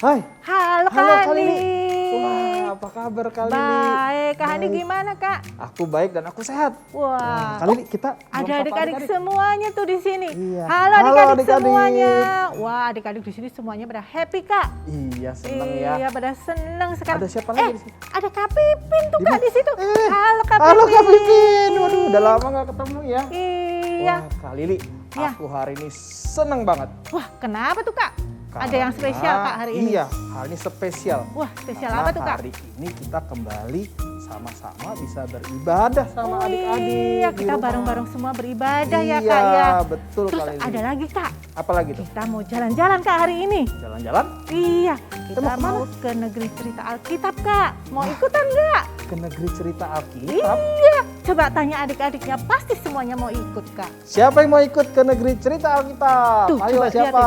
Hai. Halo Halo, Kak Kak Lili. Handi. Wah, apa kabar Kak Lili? Baik, Kak Handi Baik. gimana Kak? Aku baik dan aku sehat. Wah, Kak Lili, kita belum ada sapa adik-adik semuanya tuh di sini. Iya. Halo Halo, adik-adik adik-adik. semuanya. Wah, adik-adik di sini semuanya pada happy Kak. Iya, seneng ya. Iya, pada seneng sekarang. Ada siapa lagi di sini? Ada Kak Pipin tuh Di Kak mana? di situ. Halo Kak Pipin. Halo Kak Pipin. Waduh, udah lama gak ketemu ya. Iya. Wah, Kak Lili, Ya. aku hari ini seneng banget. Wah, kenapa tuh Kak? Ada yang spesial Kak hari ini? Iya, hari ini spesial. Wah, spesial Karena apa tuh Kak? hari ini kita kembali sama-sama bisa beribadah sama Oh adik-adik. iya, di kita rumah. bareng-bareng semua beribadah ya Iya, Kak ya. betul Terus Kak Lili. ada lagi Kak, Apa lagi tuh? kita mau jalan-jalan Kak hari ini. Jalan-jalan Iya, Kita kita mau kemana? mau ke negeri cerita Alkitab Kak. Mau ikutan nggak? ke negeri cerita Alkitab. Iya, coba tanya adik-adiknya, pasti semuanya mau ikut Kak. Siapa yang mau ikut ke negeri cerita Alkitab? Tuh, Ayo coba siapa?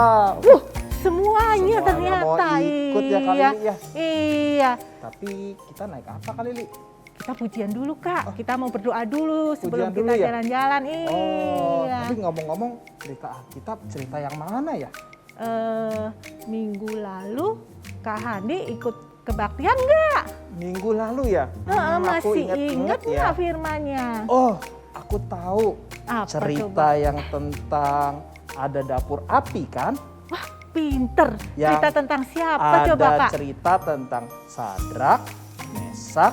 Semuanya Semuanya ternyata. mau ikut ya, Kak Iya. Lili, ya? Iya, Tapi kita naik apa Kak Lili? kita pujian dulu Kak. Kita mau berdoa dulu sebelum Pujian dulu kita ya? jalan-jalan. Oh, Iya. tapi ngomong-ngomong cerita Alkitab, cerita yang mana ya? Minggu lalu Kak Handi ikut kebaktian nggak? Minggu lalu ya? Heeh, Aku masih ingat-ingat inget nggak firmannya? Oh, aku tahu. Apa Cerita coba? yang tentang ada dapur api kan? Wah, pinter. Yang Cerita tentang siapa Ada coba Kak? cerita tentang Sadrak, Mesak,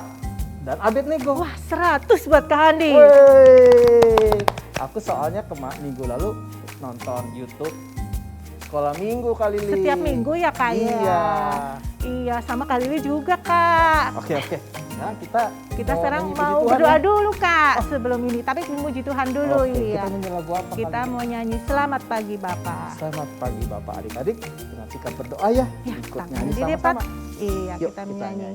dan Abednego. Wah, 100 buat Kak Handi. Wey. Aku soalnya minggu lalu nonton YouTube Sekolah Minggu Kak Lili. Setiap minggu ya Kak ya? Iya. Iya, sama Kak Lili juga Kak. Oke. Nah, kita Sekarang nyanyi mau puji Tuhan berdoa ya? dulu Kak sebelum ini. Tapi memuji Tuhan dulu Oke, ya. kita nyanyi lagu apa Kak Kita Lili? mau nyanyi Selamat Pagi Bapak. Selamat pagi Bapak adik-adik. Dengan sikap berdoa ya. Ya, Ikut tangan nyanyi dilipat. sama-sama. Iya, Yuk, kita menyanyi.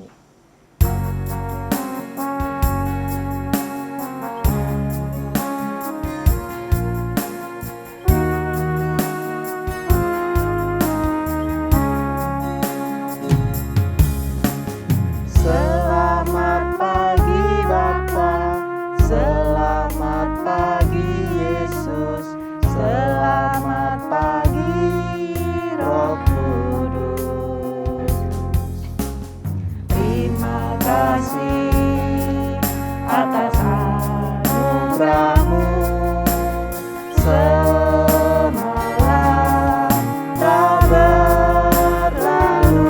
Selamat pagi Bapa, selamat pagi Yesus, selamat pagi Roh Kudus. Terima kasih atas anugerah-Mu, semalam tak berlalu.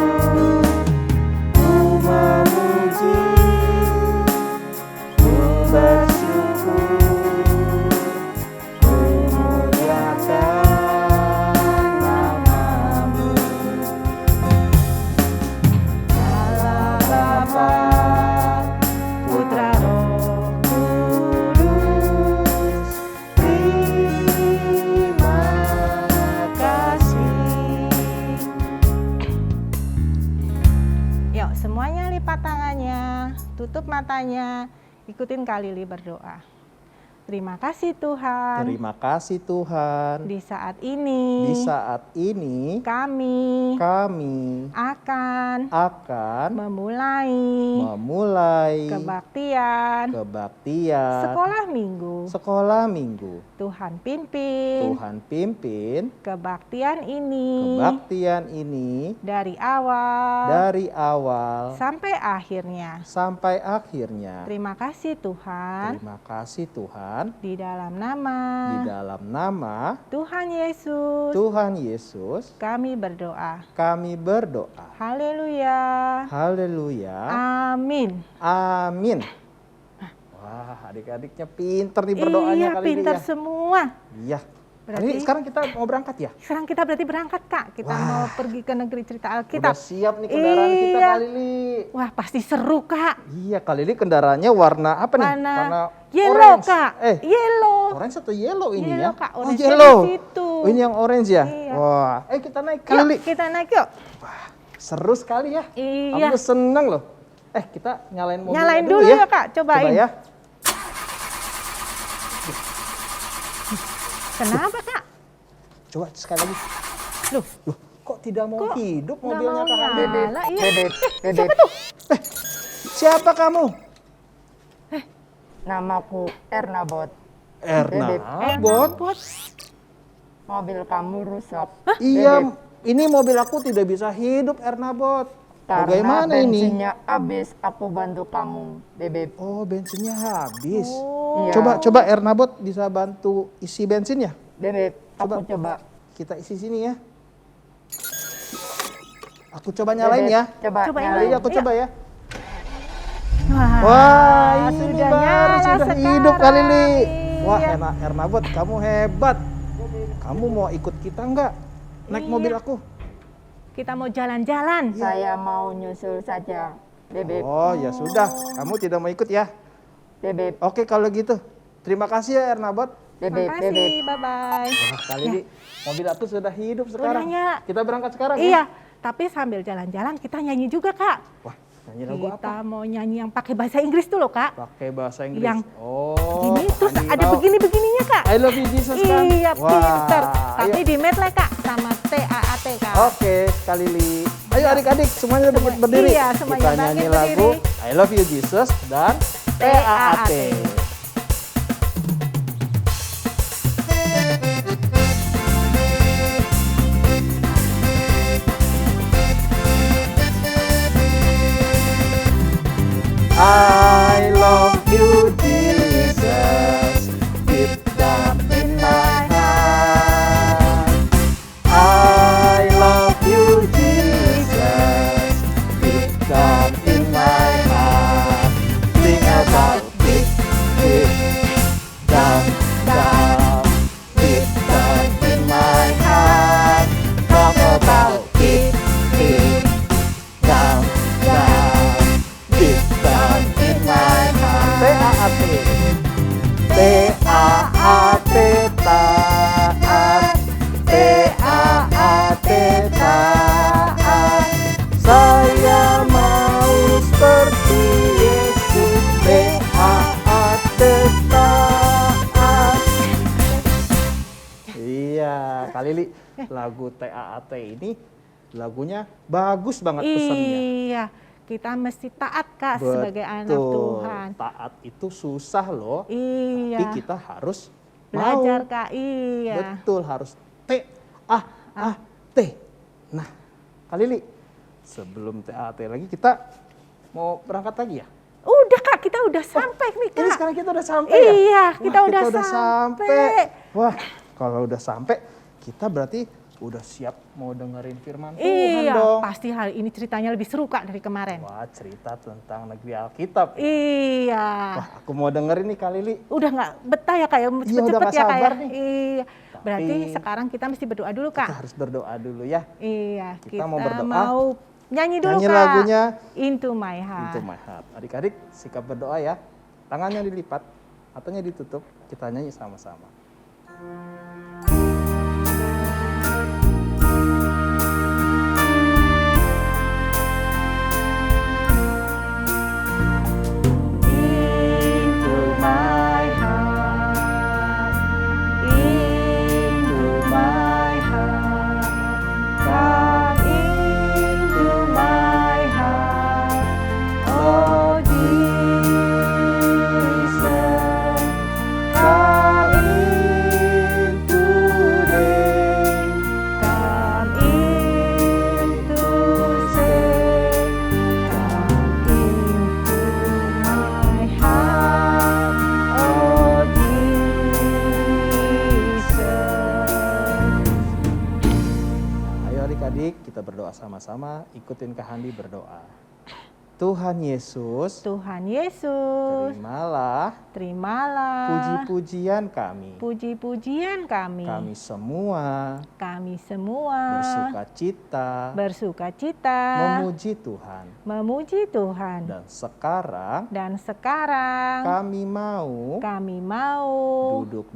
Ku memuji, ku bersyukur, ku muliakan nama-Mu. Allah Bapa, Putra Roh Kudus, terima kasih. Yuk, semuanya lipat tangannya, tutup matanya, ikutin Kak Lili berdoa. Terima kasih Tuhan. Terima kasih Tuhan. Di saat ini, Di saat ini kami kami akan akan memulai kebaktian sekolah minggu. Tuhan pimpin Tuhan pimpin kebaktian kebaktian ini dari awal dari awal sampai akhirnya. sampai akhirnya. Terima kasih Tuhan. Terima kasih Tuhan. Di dalam nama Di dalam nama Tuhan Yesus, Tuhan Yesus kami berdoa. kami berdoa. Haleluya. Haleluya. Amin. Amin. Wah, adik-adiknya pinter nih berdoanya Iya, kali ini pintar ya. semua. Iya. Berarti- Ini sekarang kita mau berangkat ya? Sekarang kita berarti berangkat Kak. Kita Wah. mau pergi ke negeri cerita Alkitab. Udah siap nih kendaraan kita Iya. kali ini. Wah, pasti seru Kak. Iya, kali ini kendaraannya warna apa nih? Warna Yellow yellow Kak. Yellow. Orange atau yellow ini Yellow, ya? Kak. Oh, Orange-nya yellow. di situ. Oh, ini yang orange ya? Iya. Wah, kita naik Yuk, kali. kita naik yuk. Seru sekali ya. Iya. Aku seneng loh. Kita nyalain mobilnya Nyalain dulu ya Kak, cobain. Coba ya. Kenapa Kak? Coba sekali lagi. Loh, Loh, kok tidak mau Kok hidup nggak mobilnya mau Kak Handi? nyala? Iya. Siapa tuh? Siapa kamu? Namaku Ernabot. Erna. Bebek. Bot. Bot. Mobil kamu rusak. Iya, Bebek. Ini mobil aku tidak bisa hidup, Ernabot. Karena Bagaimana ini? bensinnya habis, aku bantu kamu, Bebek. Oh, bensinnya habis. Oh. Iya. Coba Ernabot bisa bantu isi bensinnya. Bebek, aku Coba. coba. Kita isi sini ya. Aku coba nyalain Bebek, ya. Coba Coba nyalain. Jadi aku Iya. coba ya. Wah, Wah, ini sudah baru nyala sudah hidup kali sekarang. Li. Wah, Iya. Ernabot, kamu hebat. Kamu mau ikut kita enggak? Naik Iya. mobil aku. Kita mau jalan-jalan. Saya mau nyusul saja, Bebek. Oh, ya sudah. Kamu tidak mau ikut ya? Bebek, Oke, kalau gitu. Terima kasih ya, Ernabot. Bebek, Bebek. Makasih, bye-bye. Wah, kali ini mobil aku sudah hidup sekarang. nyala. Kita berangkat sekarang Iya, ya? tapi sambil jalan-jalan kita nyanyi juga, Kak. Wah, nyanyi lagu Kita apa? mau nyanyi yang pakai bahasa Inggris tuh loh, Kak. Pakai bahasa Inggris. Yang oh, Gini, terus nyanyi ada tahu. begini-begininya, Kak. I love you Jesus kan? Iya, Wah, pinter. Tapi ayo. di medley, Kak, sama TAAT, Kak. Oke, sekali Li. Ayo adik-adik, semuanya berdiri. Iya, semuanya Kita bangkit nyanyi berdiri. lagu I love you Jesus dan TAAT. TAAT. I love you, Jesus, deep down in my heart. I love you, Jesus, deep down in my heart. Sing about deep, deep down, down, deep down in my heart. Talk about deep, deep down, down, deep down in my heart. T-A-A-T, T-A-A-T, taat, T-A-A-T, taat. Saya mau seperti Yesus, T-A-A-T, taat. Iya, Kak Lili, lagu TAAT ini lagunya bagus banget pesannya. Iya, kita mesti taat, Kak, sebagai anak Tuhan. Taat itu susah loh, Iya. tapi kita harus Belajar, mau. Kak. Iya. Betul, harus T-A-A-T. Nah, Kak Lili, sebelum TAT lagi kita mau berangkat lagi ya? Udah, Kak, kita udah sampai nih, Ini Kak. sekarang kita udah sampai ya? Iya, Wah, kita udah sampai. Wah, kalau udah sampai, kita berarti udah siap mau dengerin firman Tuhan Iya, dong. pasti hari ini ceritanya lebih seru, Kak, dari kemarin. Wah, cerita tentang negeri Alkitab. Iya. Wah, aku mau dengerin nih Kak Lili. Udah nggak betah ya, Kak, ya? Iya, udah Cepet-cepet nggak ya, Kak, ya? sabar nih. Iya. Berarti Tapi- sekarang kita mesti berdoa dulu, Kita Kak. harus berdoa dulu ya. Iya, Kita mau berdoa. mau nyanyi dulu, Nyanyi Kak. lagunya Into My Heart. Into My Heart. Adik-adik sikap berdoa ya. Tangannya dilipat, matanya ditutup, kita nyanyi sama-sama. Into my heart, into my heart, come into my heart, oh Jesus, come in today, come in to stay, come into my heart, oh Jesus. Ayo adik-adik, kita berdoa sama-sama, ikutin Kak Handi berdoa. Tuhan Yesus, Tuhan Yesus, terimalah terimalah puji-pujian kami. puji-pujian kami. Kami semua bersukacita memuji Tuhan. memuji Tuhan. Dan sekarang Dan sekarang kami mau duduk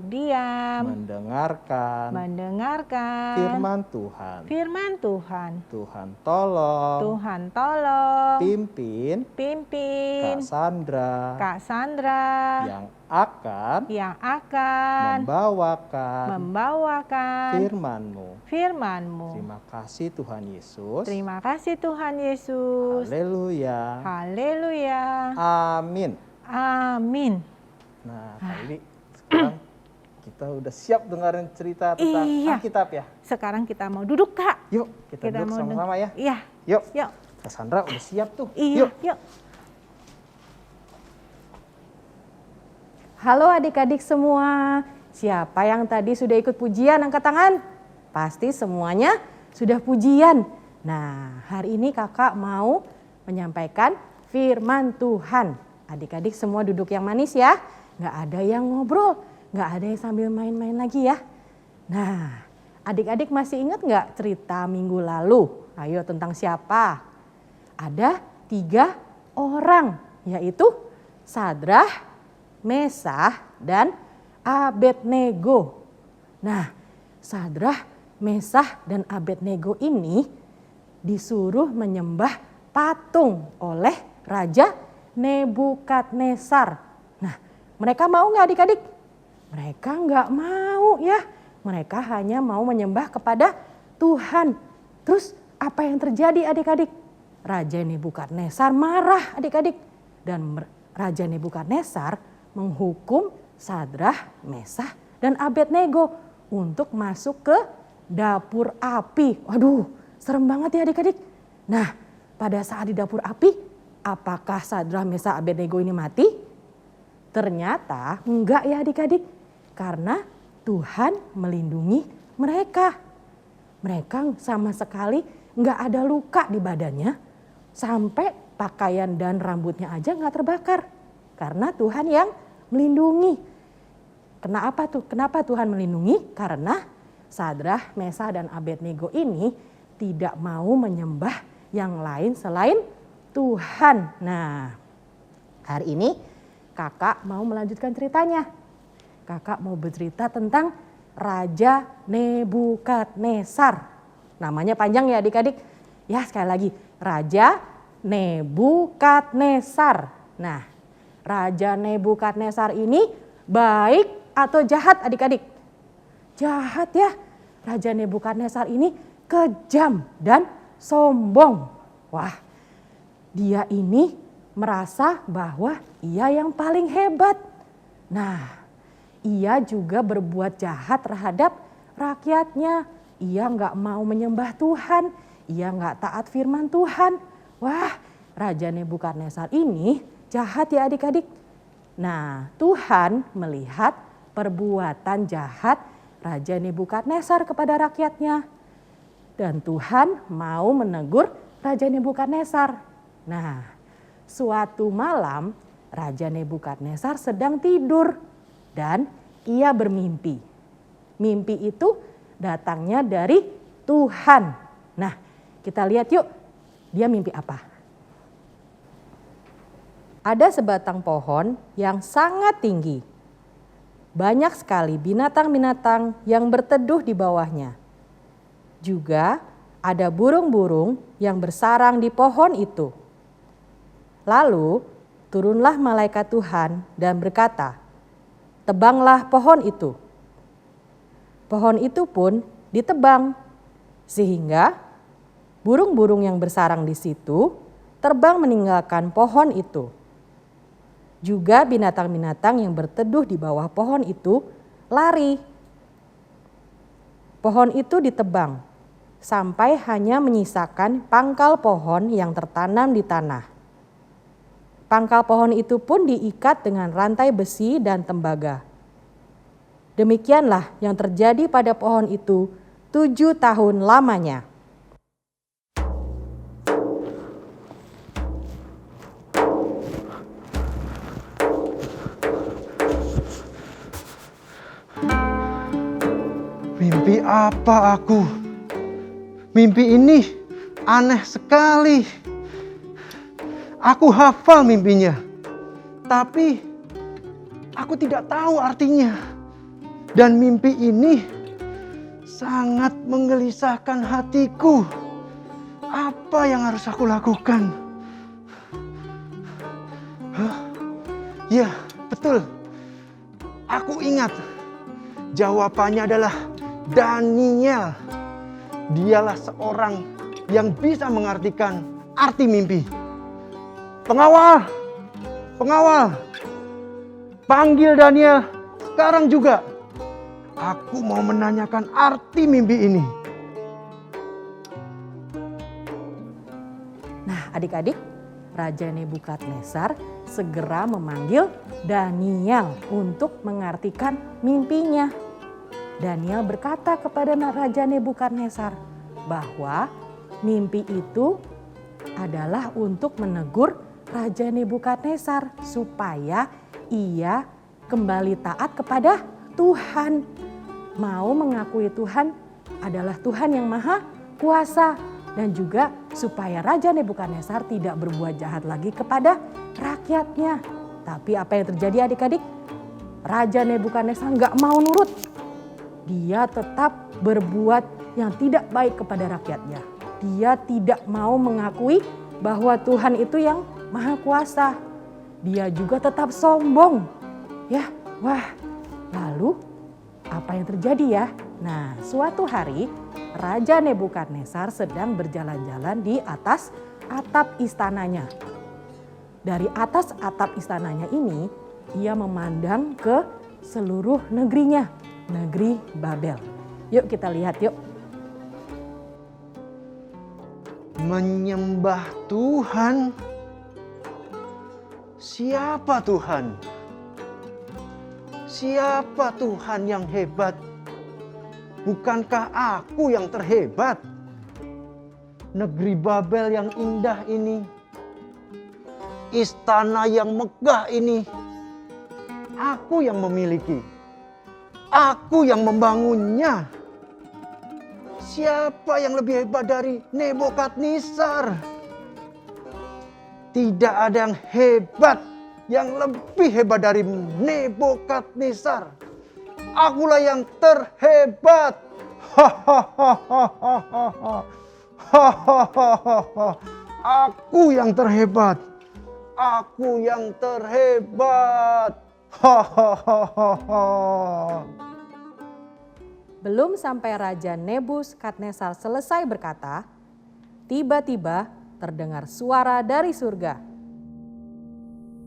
diam mendengarkan mendengarkan firman Tuhan. firman Tuhan. Tuhan tolong Tuhan tolong pimpin pimpin Kak Sandra Kak Sandra yang akan membawakan firman-Mu. Terima kasih Tuhan Yesus. Terima kasih Tuhan Yesus. Haleluya. Haleluya. Amin. Amin. Nah, kali ini sekarang kita udah siap dengerin cerita tentang Iya. Alkitab ya. Sekarang kita mau duduk, Kak. Yuk, kita duduk mau sama-sama ya. Iya. Yuk, Yuk. Cassandra udah siap tuh. Iya, Yuk. yuk. Halo adik-adik semua, siapa yang tadi sudah ikut pujian angkat tangan? Pasti semuanya sudah pujian. Nah, hari ini kakak mau menyampaikan firman Tuhan. Adik-adik semua duduk yang manis ya, nggak ada yang ngobrol, nggak ada yang sambil main-main lagi ya. Nah, adik-adik masih ingat nggak cerita minggu lalu? Ayo, tentang siapa? Ada 3 orang, yaitu Sadrah, Mesah, dan Abednego. Nah, Sadrah, Mesah, dan Abednego ini disuruh menyembah patung oleh Raja Nebukadnezar. Nah, mereka mau nggak adik-adik? Mereka nggak mau ya. Mereka hanya mau menyembah kepada Tuhan. Terus apa yang terjadi adik-adik? Raja Nebukadnezar marah adik-adik. Dan Raja Nebukadnezar menghukum Sadrah, Mesah, dan Abednego untuk masuk ke dapur api. Waduh, serem banget ya adik-adik. Nah, pada saat di dapur api, apakah Sadrah, Mesah, Abednego ini mati? Ternyata enggak ya adik-adik. Karena Tuhan melindungi mereka. Mereka sama sekali enggak ada luka di badannya. Sampai pakaian dan rambutnya aja enggak terbakar. Karena Tuhan yang melindungi. Kenapa tuh? Kenapa Tuhan melindungi? Karena Sadrah, Mesah, dan Abednego ini tidak mau menyembah yang lain selain Tuhan. Nah, hari ini kakak mau melanjutkan ceritanya. Kakak mau bercerita tentang Raja Nebukadnezar. Namanya panjang ya adik-adik. Ya, sekali lagi, Raja Nebukadnezar. Nah, Raja Nebukadnezar ini baik atau jahat adik-adik? Jahat ya. Raja Nebukadnezar ini kejam dan sombong. Wah, dia ini merasa bahwa ia yang paling hebat. Nah, ia juga berbuat jahat terhadap rakyatnya. Ia nggak mau menyembah Tuhan. Ia nggak taat firman Tuhan. Wah, Raja Nebukadnezar ini jahat ya adik-adik. Nah, Tuhan melihat perbuatan jahat Raja Nebukadnezar kepada rakyatnya. Dan Tuhan mau menegur Raja Nebukadnezar. Nah, suatu malam Raja Nebukadnezar sedang tidur dan ia bermimpi. Mimpi itu datangnya dari Tuhan. Nah, kita lihat yuk, dia mimpi apa? Ada sebatang pohon yang sangat tinggi. Banyak sekali binatang-binatang yang berteduh di bawahnya. Juga ada burung-burung yang bersarang di pohon itu. Lalu turunlah malaikat Tuhan dan berkata, "Tebanglah pohon itu." Pohon itu pun ditebang, sehingga burung-burung yang bersarang di situ terbang meninggalkan pohon itu. Juga binatang-binatang yang berteduh di bawah pohon itu lari. Pohon itu ditebang sampai hanya menyisakan pangkal pohon yang tertanam di tanah. Pangkal pohon itu pun diikat dengan rantai besi dan tembaga. Demikianlah yang terjadi pada pohon itu 7 tahun lamanya. Mimpi apa aku? Mimpi ini aneh sekali. Aku hafal mimpinya, tapi aku tidak tahu artinya. Dan mimpi ini sangat menggelisahkan hatiku. Apa yang harus aku lakukan? Ya, betul. Aku ingat. Jawabannya adalah Daniel. Dialah seorang yang bisa mengartikan arti mimpi. Pengawal, pengawal, panggil Daniel sekarang juga. Aku mau menanyakan arti mimpi ini. Nah, adik-adik, Raja Nebukadnezar segera memanggil Daniel untuk mengartikan mimpinya. Daniel berkata kepada Raja Nebukadnezar bahwa mimpi itu adalah untuk menegur Raja Nebukadnezar supaya ia kembali taat kepada Tuhan. Mau mengakui Tuhan adalah Tuhan yang maha kuasa. Dan juga supaya Raja Nebukadnezar tidak berbuat jahat lagi kepada rakyatnya. Tapi apa yang terjadi adik-adik? Raja Nebukadnezar nggak mau nurut. Dia tetap berbuat yang tidak baik kepada rakyatnya. Dia tidak mau mengakui bahwa Tuhan itu yang maha kuasa. Dia juga tetap sombong. Ya, wah. Lalu apa yang terjadi ya? Nah, suatu hari Raja Nebukadnezar sedang berjalan-jalan di atas atap istananya. Dari atas atap istananya ini, ia memandang ke seluruh negerinya, negeri Babel. Yuk kita lihat yuk. Menyembah Tuhan. Siapa Tuhan? Siapa Tuhan yang hebat? Bukankah aku yang terhebat? Negeri Babel yang indah ini, istana yang megah ini, aku yang memiliki, aku yang membangunnya. Siapa yang lebih hebat dari Nebukadnezar? Tidak ada yang hebat, yang lebih hebat dari Nebukadnezar. Akulah yang terhebat. Aku yang terhebat. Aku yang terhebat. Belum sampai Raja Nebukadnezar selesai berkata, tiba-tiba terdengar suara dari surga.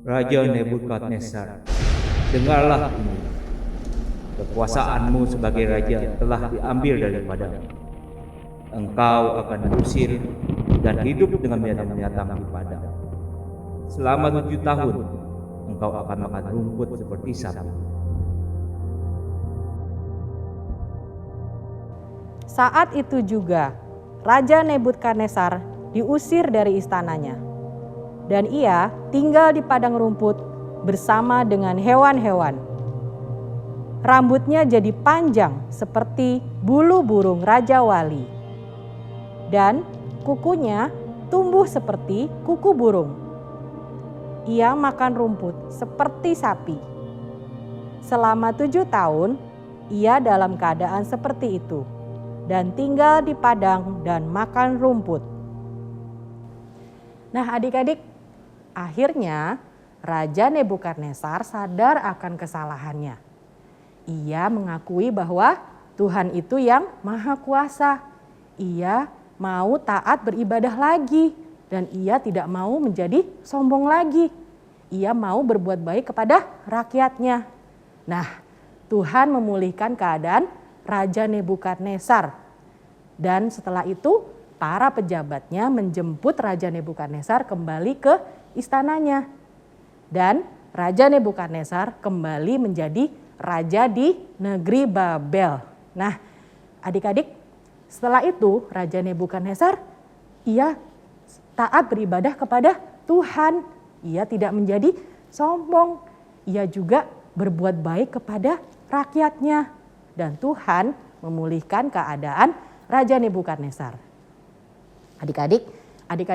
Raja Nebukadnezar, dengarlah ini. Kekuasaanmu sebagai raja telah diambil daripadamu. Engkau akan diusir dan hidup dengan binatang-binatang di padang. Selama 7 tahun, engkau akan makan rumput seperti sapi. Saat itu juga Raja Nebukadnezar diusir dari istananya. Dan ia tinggal di padang rumput bersama dengan hewan-hewan. Rambutnya jadi panjang seperti bulu burung Raja Wali. Dan kukunya tumbuh seperti kuku burung. Ia makan rumput seperti sapi. Selama 7 tahun, ia dalam keadaan seperti itu. Dan tinggal di padang dan makan rumput. Nah adik-adik, akhirnya Raja Nebukadnezar sadar akan kesalahannya. Ia mengakui bahwa Tuhan itu yang maha kuasa. Ia mau taat beribadah lagi dan ia tidak mau menjadi sombong lagi. Ia mau berbuat baik kepada rakyatnya. Nah, Tuhan memulihkan keadaan Raja Nebukadnezar. Dan setelah itu para pejabatnya menjemput Raja Nebukadnezar kembali ke istananya. Dan Raja Nebukadnezar kembali menjadi raja di negeri Babel. Nah, adik-adik, setelah itu Raja Nebukadnezar ia taat beribadah kepada Tuhan. Ia tidak menjadi sombong. Ia juga berbuat baik kepada rakyatnya. Dan Tuhan memulihkan keadaan Raja Nebukadnezar. Adik-adik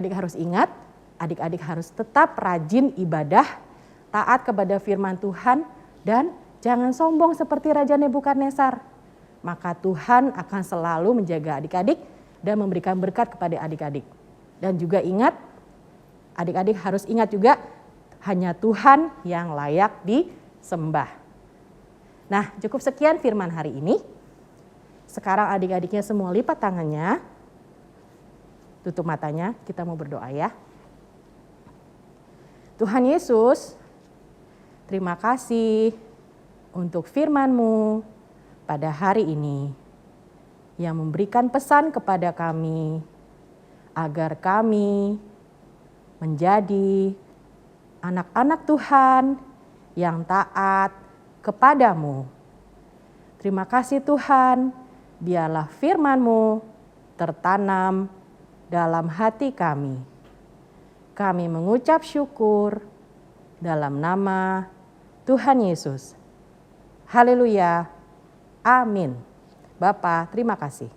harus ingat, adik-adik harus tetap rajin ibadah, taat kepada firman Tuhan, dan jangan sombong seperti Raja Nebukadnezar. Maka Tuhan akan selalu menjaga adik-adik dan memberikan berkat kepada adik-adik. Dan juga ingat, adik-adik harus ingat juga hanya Tuhan yang layak disembah. Nah, cukup sekian firman hari ini. Sekarang adik-adiknya semua lipat tangannya. Tutup matanya, kita mau berdoa ya. Tuhan Yesus, terima kasih untuk firman-Mu. pada hari ini yang memberikan pesan kepada kami agar kami menjadi anak-anak Tuhan yang taat kepadamu. Terima kasih Tuhan, biarlah firman-Mu tertanam dalam hati kami. Kami mengucap syukur dalam nama Tuhan Yesus. Haleluya. Amin. Bapa, terima kasih.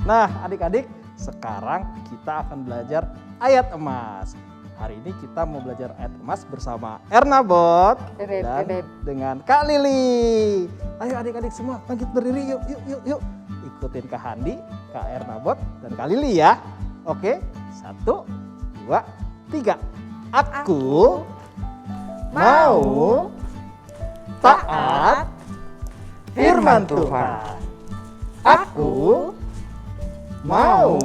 Nah, adik-adik, sekarang kita akan belajar ayat emas. Hari ini kita mau belajar ayat emas bersama Ernabot Bebep, dan bebep. dengan Kak Lili. Ayo adik-adik semua bangkit berdiri, yuk. Ikutin Kak Handi, Kak Ernabot, dan Kak Lili ya. Oke, 1, 2, 3. Aku mau taat firman Tuhan. Aku mau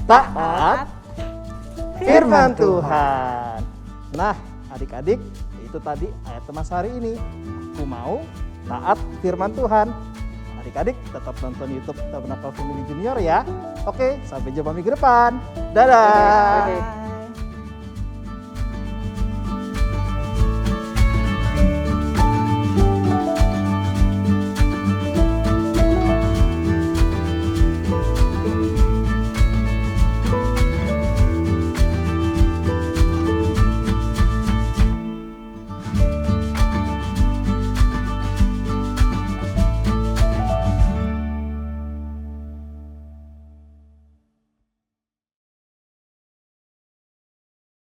taat firman Tuhan. Nah, adik-adik, itu tadi ayat emas hari ini. Aku mau taat firman Tuhan. Adik-adik tetap nonton YouTube Tabernakel Family Junior ya. Oke, sampai jumpa minggu depan. Dadah. Bebep.